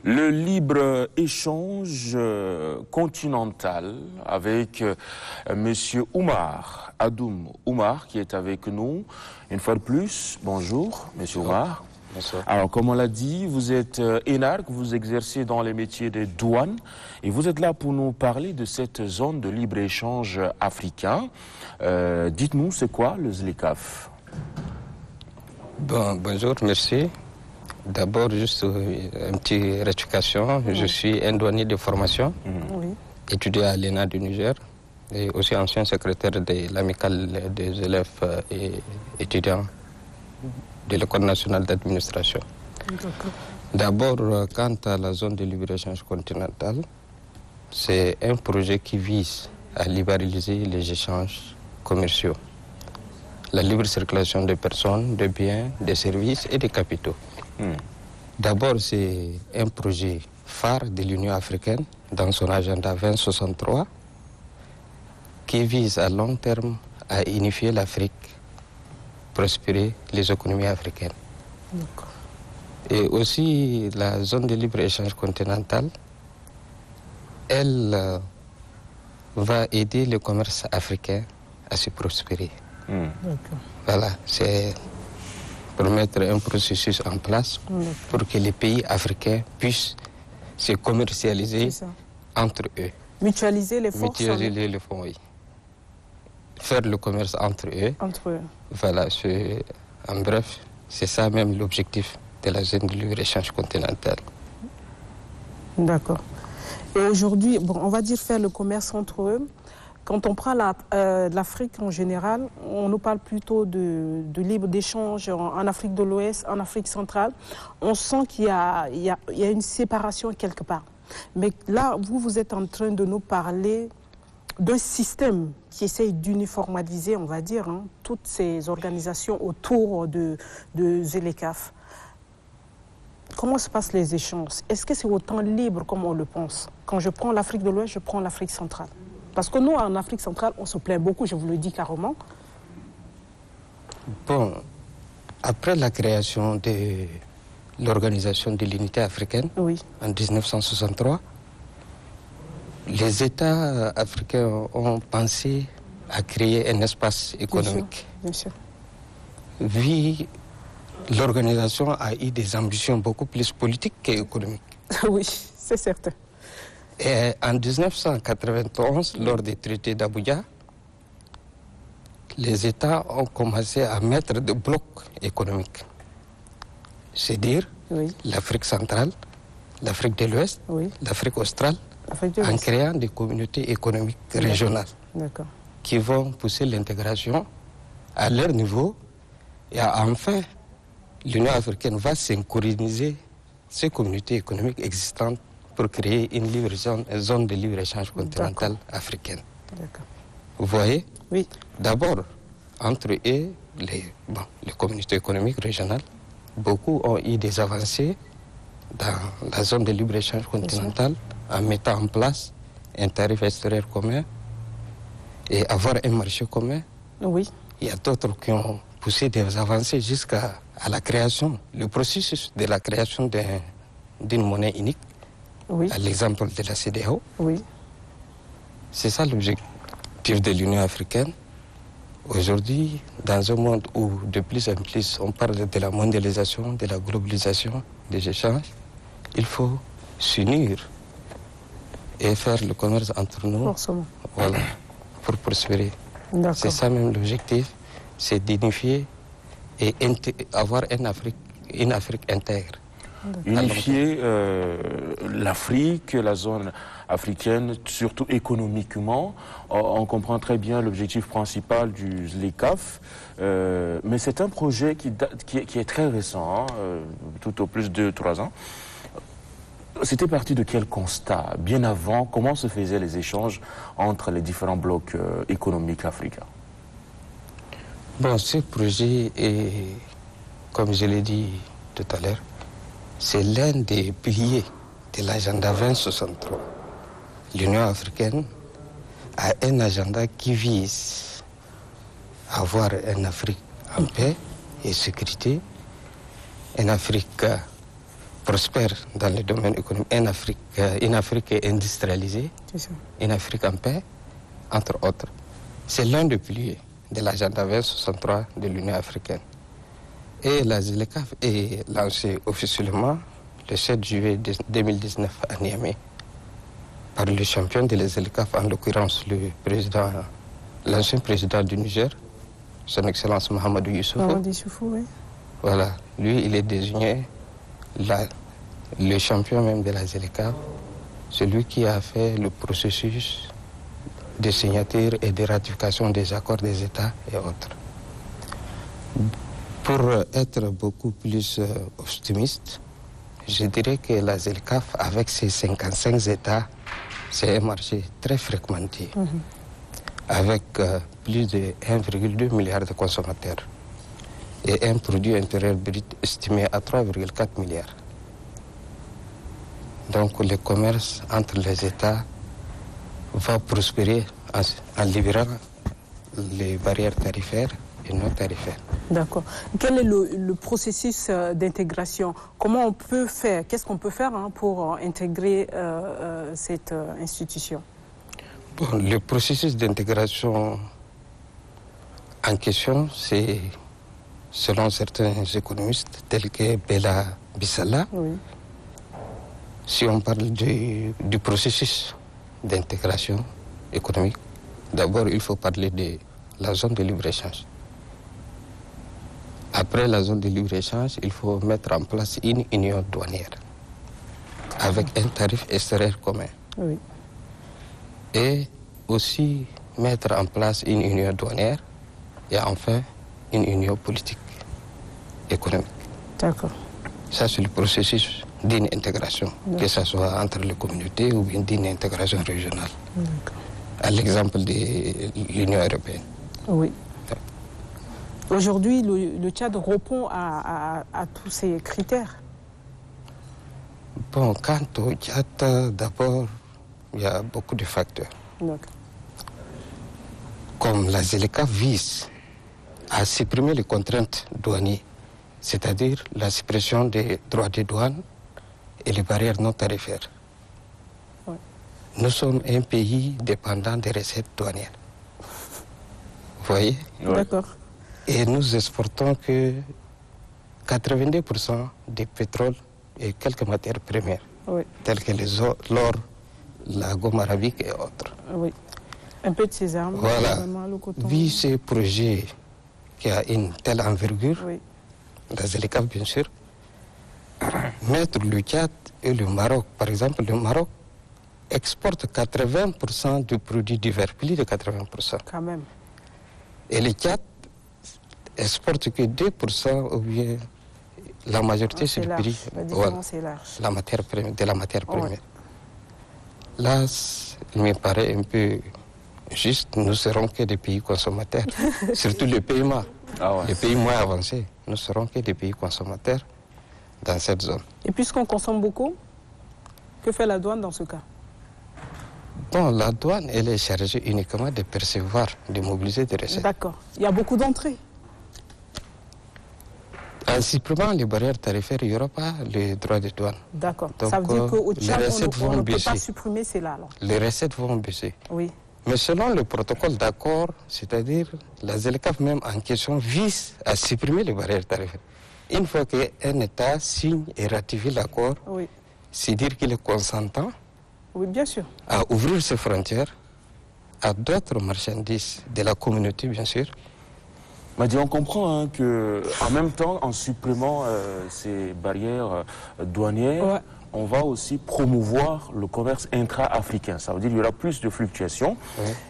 Le libre-échange continental avec Monsieur Oumar, Adoum Oumar, qui est avec nous. Une fois de plus, bonjour, Monsieur Oumar. Bonsoir. Alors, comme on l'a dit, vous êtes énarque, vous exercez dans les métiers de douane et vous êtes là pour nous parler de cette zone de libre-échange africain. Dites-nous, c'est quoi le ZLECAf? Bonjour, merci. D'abord, juste une petite rectification. Je suis un douanier de formation, étudiant à l'ENA du Niger et aussi ancien secrétaire de l'amicale des élèves et étudiants de l'École nationale d'administration. D'abord, quant à la zone de libre-échange continentale, c'est un projet qui vise à libéraliser les échanges commerciaux, la libre circulation des personnes, des biens, des services et des capitaux. D'abord, c'est un projet phare de l'Union africaine dans son agenda 2063 qui vise à long terme à unifier l'Afrique, prospérer les économies africaines. Et aussi, la zone de libre-échange continentale, elle va aider le commerce africain à se prospérer. Voilà, c'est pour mettre un processus en place pour que les pays africains puissent se commercialiser entre eux. Mutualiser les forces. Mutualiser les fonds, oui. Faire le commerce entre eux. Voilà, en bref, c'est ça même l'objectif de la zone de libre-échange continentale. D'accord. Et aujourd'hui, on va dire faire le commerce entre eux. Quand on prend l'Afrique en général, on nous parle plutôt de libre d'échange en Afrique de l'Ouest, en Afrique centrale. On sent qu'il y a une séparation quelque part. Mais là, vous êtes en train de nous parler d'un système qui essaye d'uniformiser, on va dire, toutes ces organisations autour de ZLECAf. Comment se passent les échanges? Est-ce que c'est autant libre comme on le pense? Quand je prends l'Afrique de l'Ouest, je prends l'Afrique centrale. Parce que nous, en Afrique centrale, on se plaint beaucoup, je vous le dis carrément. Après la création de l'Organisation de l'Unité africaine en 1963, les États africains ont pensé à créer un espace économique. Bien sûr. L'organisation a eu des ambitions beaucoup plus politiques qu'économiques. Oui, c'est certain. Et en 1991, lors des traités d'Abuja, les États ont commencé à mettre des blocs économiques. C'est-à-dire l'Afrique centrale, l'Afrique de l'Ouest, l'Afrique australe, en créant des communautés économiques régionales qui vont pousser l'intégration à leur niveau. Et enfin, l'Union africaine va synchroniser ces communautés économiques existantes pour créer une zone de libre-échange continentale africaine. Vous voyez? Oui. D'abord, entre eux, les communautés économiques régionales, beaucoup ont eu des avancées dans la zone de libre-échange continentale en mettant en place un tarif extérieur commun et avoir un marché commun. Oui. Il y a d'autres qui ont poussé des avancées jusqu'à la création, le processus de la création d'une monnaie unique. À l'exemple de la CEDEAO. C'est ça l'objectif de l'Union africaine. Aujourd'hui, dans un monde où de plus en plus on parle de la mondialisation, de la globalisation, des échanges, il faut s'unir et faire le commerce entre nous. Voilà, pour prospérer. C'est ça même l'objectif, c'est d'unifier et avoir une Afrique intègre. Unifier l'Afrique, la zone africaine, surtout économiquement. On comprend très bien l'objectif principal du ZLECAf, mais c'est un projet qui est très récent, tout au plus de 3 ans. C'était parti de quel constat? Bien avant, comment se faisaient les échanges entre les différents blocs économiques africains? Ce projet est, comme je l'ai dit tout à l'heure, c'est l'un des piliers de l'agenda 2063. L'Union africaine a un agenda qui vise à avoir une Afrique en paix et sécurité, une Afrique prospère dans le domaine économique, une Afrique industrialisée, une Afrique en paix, entre autres. C'est l'un des piliers de l'agenda 2063 de l'Union africaine. Et la ZLECAf est lancée officiellement le 7 juillet 2019 à Niamey par le champion de la ZLECAf, en l'occurrence l'ancien président du Niger, son Excellence Mahamadou Issoufou. Mahamadou Issoufou, oui. Voilà, lui, il est désigné le champion même de la ZLECAf, celui qui a fait le processus de signature et de ratification des accords des États et autres. Pour être beaucoup plus optimiste, je dirais que la ZLECAf, avec ses 55 États, c'est un marché très fréquenté, avec plus de 1,2 milliard de consommateurs et un produit intérieur brut estimé à 3,4 milliards. Donc le commerce entre les États va prospérer en libérant les barrières tarifaires et non tarifaires. D'accord. Quel est le processus d'intégration? Comment on peut faire? Qu'est-ce qu'on peut faire pour intégrer cette institution? Bon, le processus d'intégration en question, c'est, selon certains économistes, tels que Bella Bissala, oui. Si on parle du processus d'intégration économique, d'abord il faut parler de la zone de libre-échange. Après la zone de libre-échange, il faut mettre en place une union douanière avec un tarif extérieur commun. Oui. Et aussi mettre en place une union douanière et enfin une union politique économique. D'accord. Ça, c'est le processus d'une intégration, que ce soit entre les communautés ou bien d'une intégration régionale. À l'exemple de l'Union européenne. Oui. Aujourd'hui, le Tchad répond à tous ces critères. Bon, quant au Tchad, d'abord, il y a beaucoup de facteurs. Comme la ZLECAf vise à supprimer les contraintes douanières, c'est-à-dire la suppression des droits de douane et les barrières non tarifaires. Ouais. Nous sommes un pays dépendant des recettes douanières. Vous voyez? D'accord. Et nous exportons que 82% du pétrole et quelques matières premières, telles que l'or, la gomme arabique et autres. Oui. Un peu de sésame. Voilà. Le coton. Vu ce projet qui a une telle envergure, la ZLECAf bien sûr, mettre le Tchad et le Maroc, par exemple, le Maroc exporte 80% du produit divers, plus de 80%. Quand même. Et le Tchad exporte que 2% ou bien la majorité c'est le prix. La différence est large. De la matière première. Là, il me paraît un peu juste, nous serons que des pays consommateurs, surtout les pays les pays moins avancés, nous serons que des pays consommateurs dans cette zone. Et puisqu'on consomme beaucoup, que fait la douane dans ce cas? Bon, la douane, elle est chargée uniquement de percevoir, de mobiliser des recettes. D'accord. Il y a beaucoup d'entrées. En supprimant les barrières tarifaires, il n'y aura pas les droits de douane. D'accord. Ça veut dire qu'au Tchad, on ne peut pas supprimer cela alors. Les recettes vont baisser. Oui. Mais selon le protocole d'accord, c'est-à-dire la ZLECAf même en question vise à supprimer les barrières tarifaires. Une fois qu'un État signe et ratifie l'accord, c'est dire qu'il est consentant bien sûr. à ouvrir ses frontières à d'autres marchandises de la communauté, bien sûr. Madi, on comprend qu'en même temps, en supprimant ces barrières douanières, on va aussi promouvoir le commerce intra-africain. Ça veut dire qu'il y aura plus de fluctuations,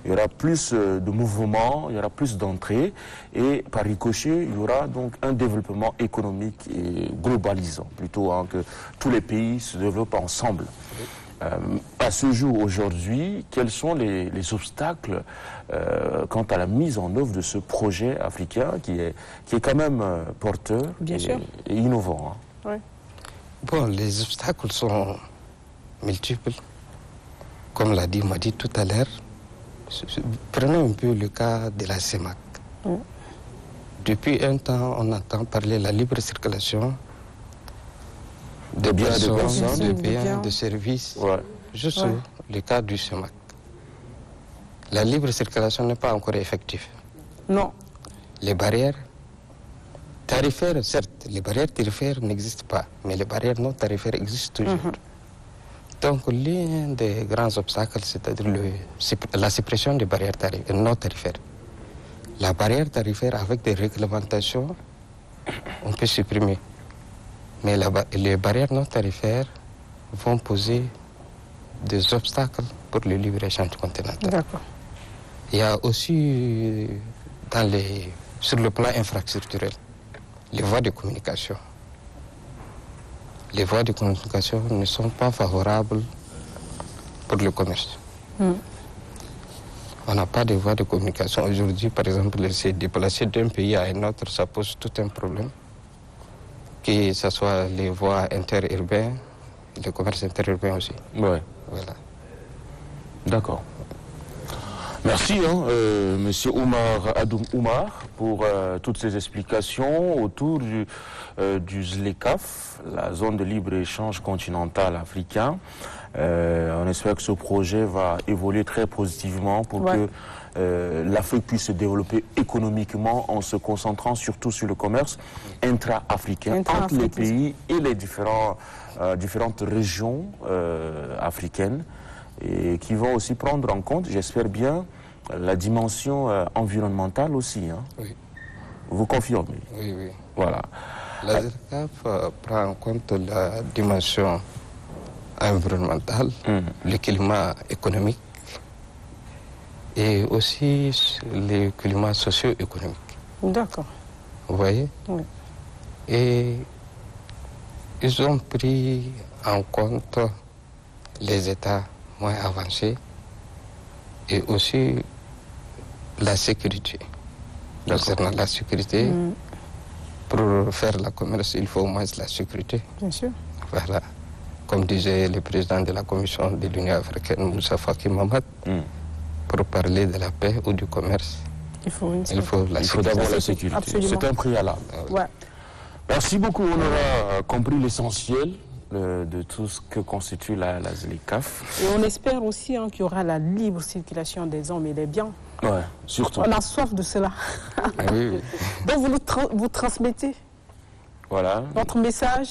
il y aura plus de mouvements, il y aura plus d'entrées, et par ricochet, il y aura donc un développement économique et globalisant, plutôt que tous les pays se développent ensemble. À ce jour, aujourd'hui, quels sont les obstacles quant à la mise en œuvre de ce projet africain qui est quand même porteur et innovant? Bon, les obstacles sont multiples. Comme l'a dit Madi tout à l'heure, prenons un peu le cas de la CEMAC. Depuis un temps, on entend parler de la libre circulation de biens, de personnes, personnes, de biens, de services. Ouais. Juste le cas du CEMAC. La libre circulation n'est pas encore effective. Non. Les barrières tarifaires, certes, les barrières tarifaires n'existent pas, mais les barrières non tarifaires existent toujours. Donc l'un des grands obstacles, c'est-à-dire la suppression des barrières non tarifaires. La barrière tarifaire, avec des réglementations, on peut supprimer. Mais les barrières non tarifaires vont poser des obstacles pour le libre-échange continental. D'accord. Il y a aussi, sur le plan infrastructurel, les voies de communication. Les voies de communication ne sont pas favorables pour le commerce. On n'a pas de voies de communication. Aujourd'hui, par exemple, se déplacer d'un pays à un autre, ça pose tout un problème. Que ce soit les voies interurbaines, le commerce interurbain aussi. Ouais. Voilà. D'accord. Merci, Monsieur Adoum Oumar, pour toutes ces explications autour du ZLECAf, la zone de libre-échange continental africain. On espère que ce projet va évoluer très positivement pour que l'Afrique puisse se développer économiquement en se concentrant surtout sur le commerce intra-africain entre les pays et les différentes régions africaines, et qui vont aussi prendre en compte, j'espère bien, la dimension environnementale aussi. Oui. Vous confirmez? Oui, oui. Voilà. La ZLECAf prend en compte la dimension environnementale, le climat économique et aussi le climat socio-économique. D'accord. Vous voyez? Oui. Et ils ont pris en compte les États moins avancés et aussi la sécurité. Concernant la sécurité, pour faire le commerce, il faut au moins la sécurité. Bien sûr. Voilà. Comme disait le président de la Commission de l'Union africaine, Moussa Faki Mahamat, pour parler de la paix ou du commerce, il faut d'abord la sécurité. C'est un préalable. Ouais. Merci beaucoup. On aura compris l'essentiel de tout ce que constitue la ZLECAf. Et on espère aussi qu'il y aura la libre circulation des hommes et des biens. Ouais, surtout. On a soif de cela. Oui. Donc vous transmettez notre message,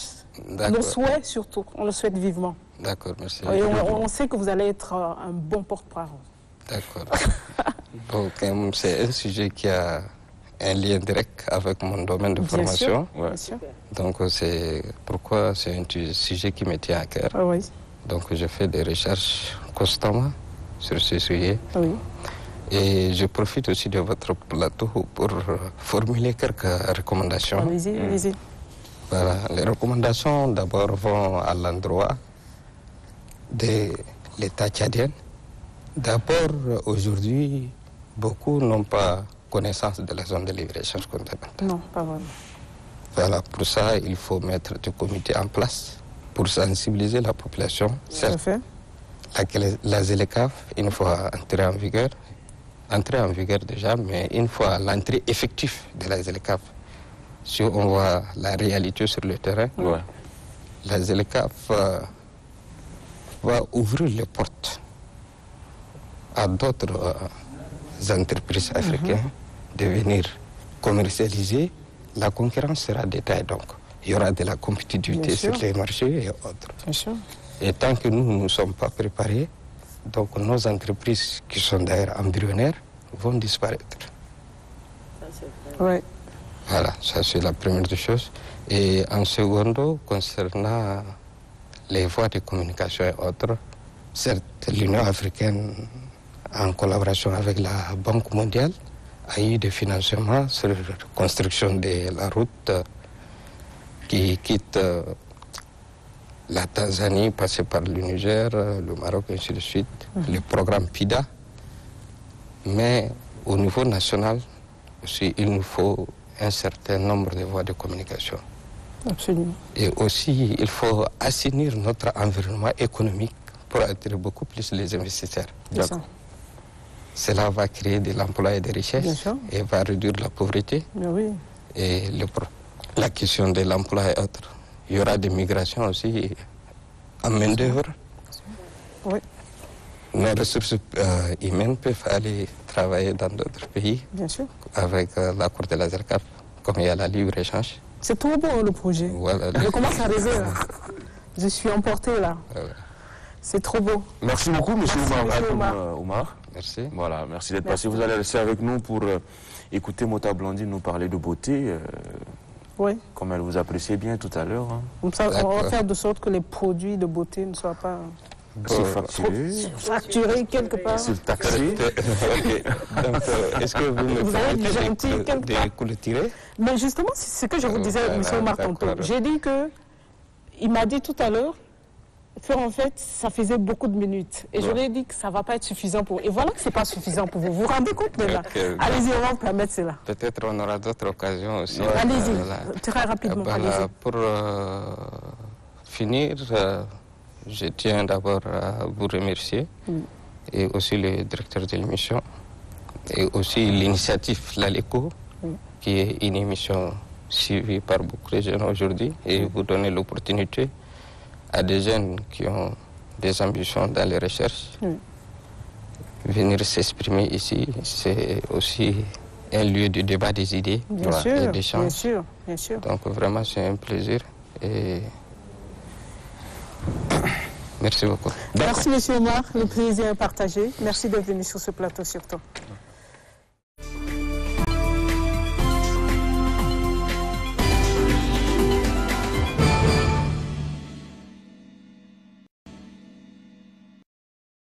nos souhaits surtout. On le souhaite vivement. D'accord, merci. Et on sait que vous allez être un bon porte-parole. D'accord. Donc c'est un sujet qui a un lien direct avec mon domaine de formation. Bien sûr. Donc c'est pourquoi c'est un sujet qui me tient à cœur. Oui. Donc je fais des recherches constamment sur ce sujet. Oui. Et je profite aussi de votre plateau pour formuler quelques recommandations. Allez-y. Voilà. Les recommandations d'abord vont à l'endroit de l'État tchadien. D'abord, aujourd'hui, beaucoup n'ont pas connaissance de la zone de libre-échange continental. Non, pas vraiment. Voilà, pour ça, il faut mettre des comités en place pour sensibiliser la population. Tout à fait. La ZLECAf, une fois entrée en vigueur déjà, mais une fois l'entrée effective de la ZLECAf, si on voit la réalité sur le terrain, la ZLECAf va ouvrir les portes à d'autres entreprises africaines de venir commercialiser. La concurrence sera de taille, donc il y aura de la compétitivité sur les marchés et autres. Bien sûr. Et tant que nous ne sommes pas préparés, donc nos entreprises qui sont d'ailleurs embryonnaires vont disparaître. Oui. Voilà, ça c'est la première des choses. Et en secondo, concernant les voies de communication et autres, certes, l'Union africaine, en collaboration avec la Banque mondiale, a eu des financements sur la construction de la route qui quitte la Tanzanie, passée par le Niger, le Maroc, et ainsi de suite, le programme PIDA. Mais au niveau national, aussi, il nous faut un certain nombre de voies de communication. Absolument. Et aussi, il faut assainir notre environnement économique pour attirer beaucoup plus les investisseurs. Cela va créer de l'emploi et des richesses et va réduire la pauvreté. Oui. Et la question de l'emploi et autres. il y aura des migrations aussi en main-d'œuvre. Oui. Nos ressources humaines peuvent aller travailler dans d'autres pays. Bien sûr. Avec l'accord de la ZERCAF, comme il y a la libre-échange. C'est trop beau le projet. Voilà. Je commence à rêver là. Je suis emportée là. C'est trop beau. Merci beaucoup, M. Oumar. Merci. Voilà, merci d'être passé. Vous allez rester avec nous pour écouter Mota Blandine nous parler de beauté. Oui. Comme elle vous appréciait bien tout à l'heure. Hein. Comme ça, on va faire de sorte que les produits de beauté ne soient pas facturés quelque part. Surtaxés. Donc, est-ce que vous me permettez de clôturer? Mais justement, c'est ce que je vous disais, M. Oumar tantôt. J'ai dit que, il m'a dit tout à l'heure, en fait, ça faisait beaucoup de minutes. Et je lui ai dit que ça ne va pas être suffisant pour vous. Et voilà que ce n'est pas suffisant pour vous. Vous vous rendez compte de là? Allez-y, on va vous permettre cela. Peut-être on aura d'autres occasions aussi. Allez-y, très rapidement. Voilà, pour finir, je tiens d'abord à vous remercier. Et aussi le directeur de l'émission. Et aussi l'initiative L'Aleco, qui est une émission suivie par beaucoup de jeunes aujourd'hui. Et vous donner l'opportunité à des jeunes qui ont des ambitions dans les recherches. Venir s'exprimer ici, c'est aussi un lieu de débat des idées et d'échange. Bien sûr, bien sûr. Donc vraiment, c'est un plaisir. Et merci beaucoup. Merci, M. Oumar. Le plaisir est partagé. Merci d'être venu sur ce plateau surtout.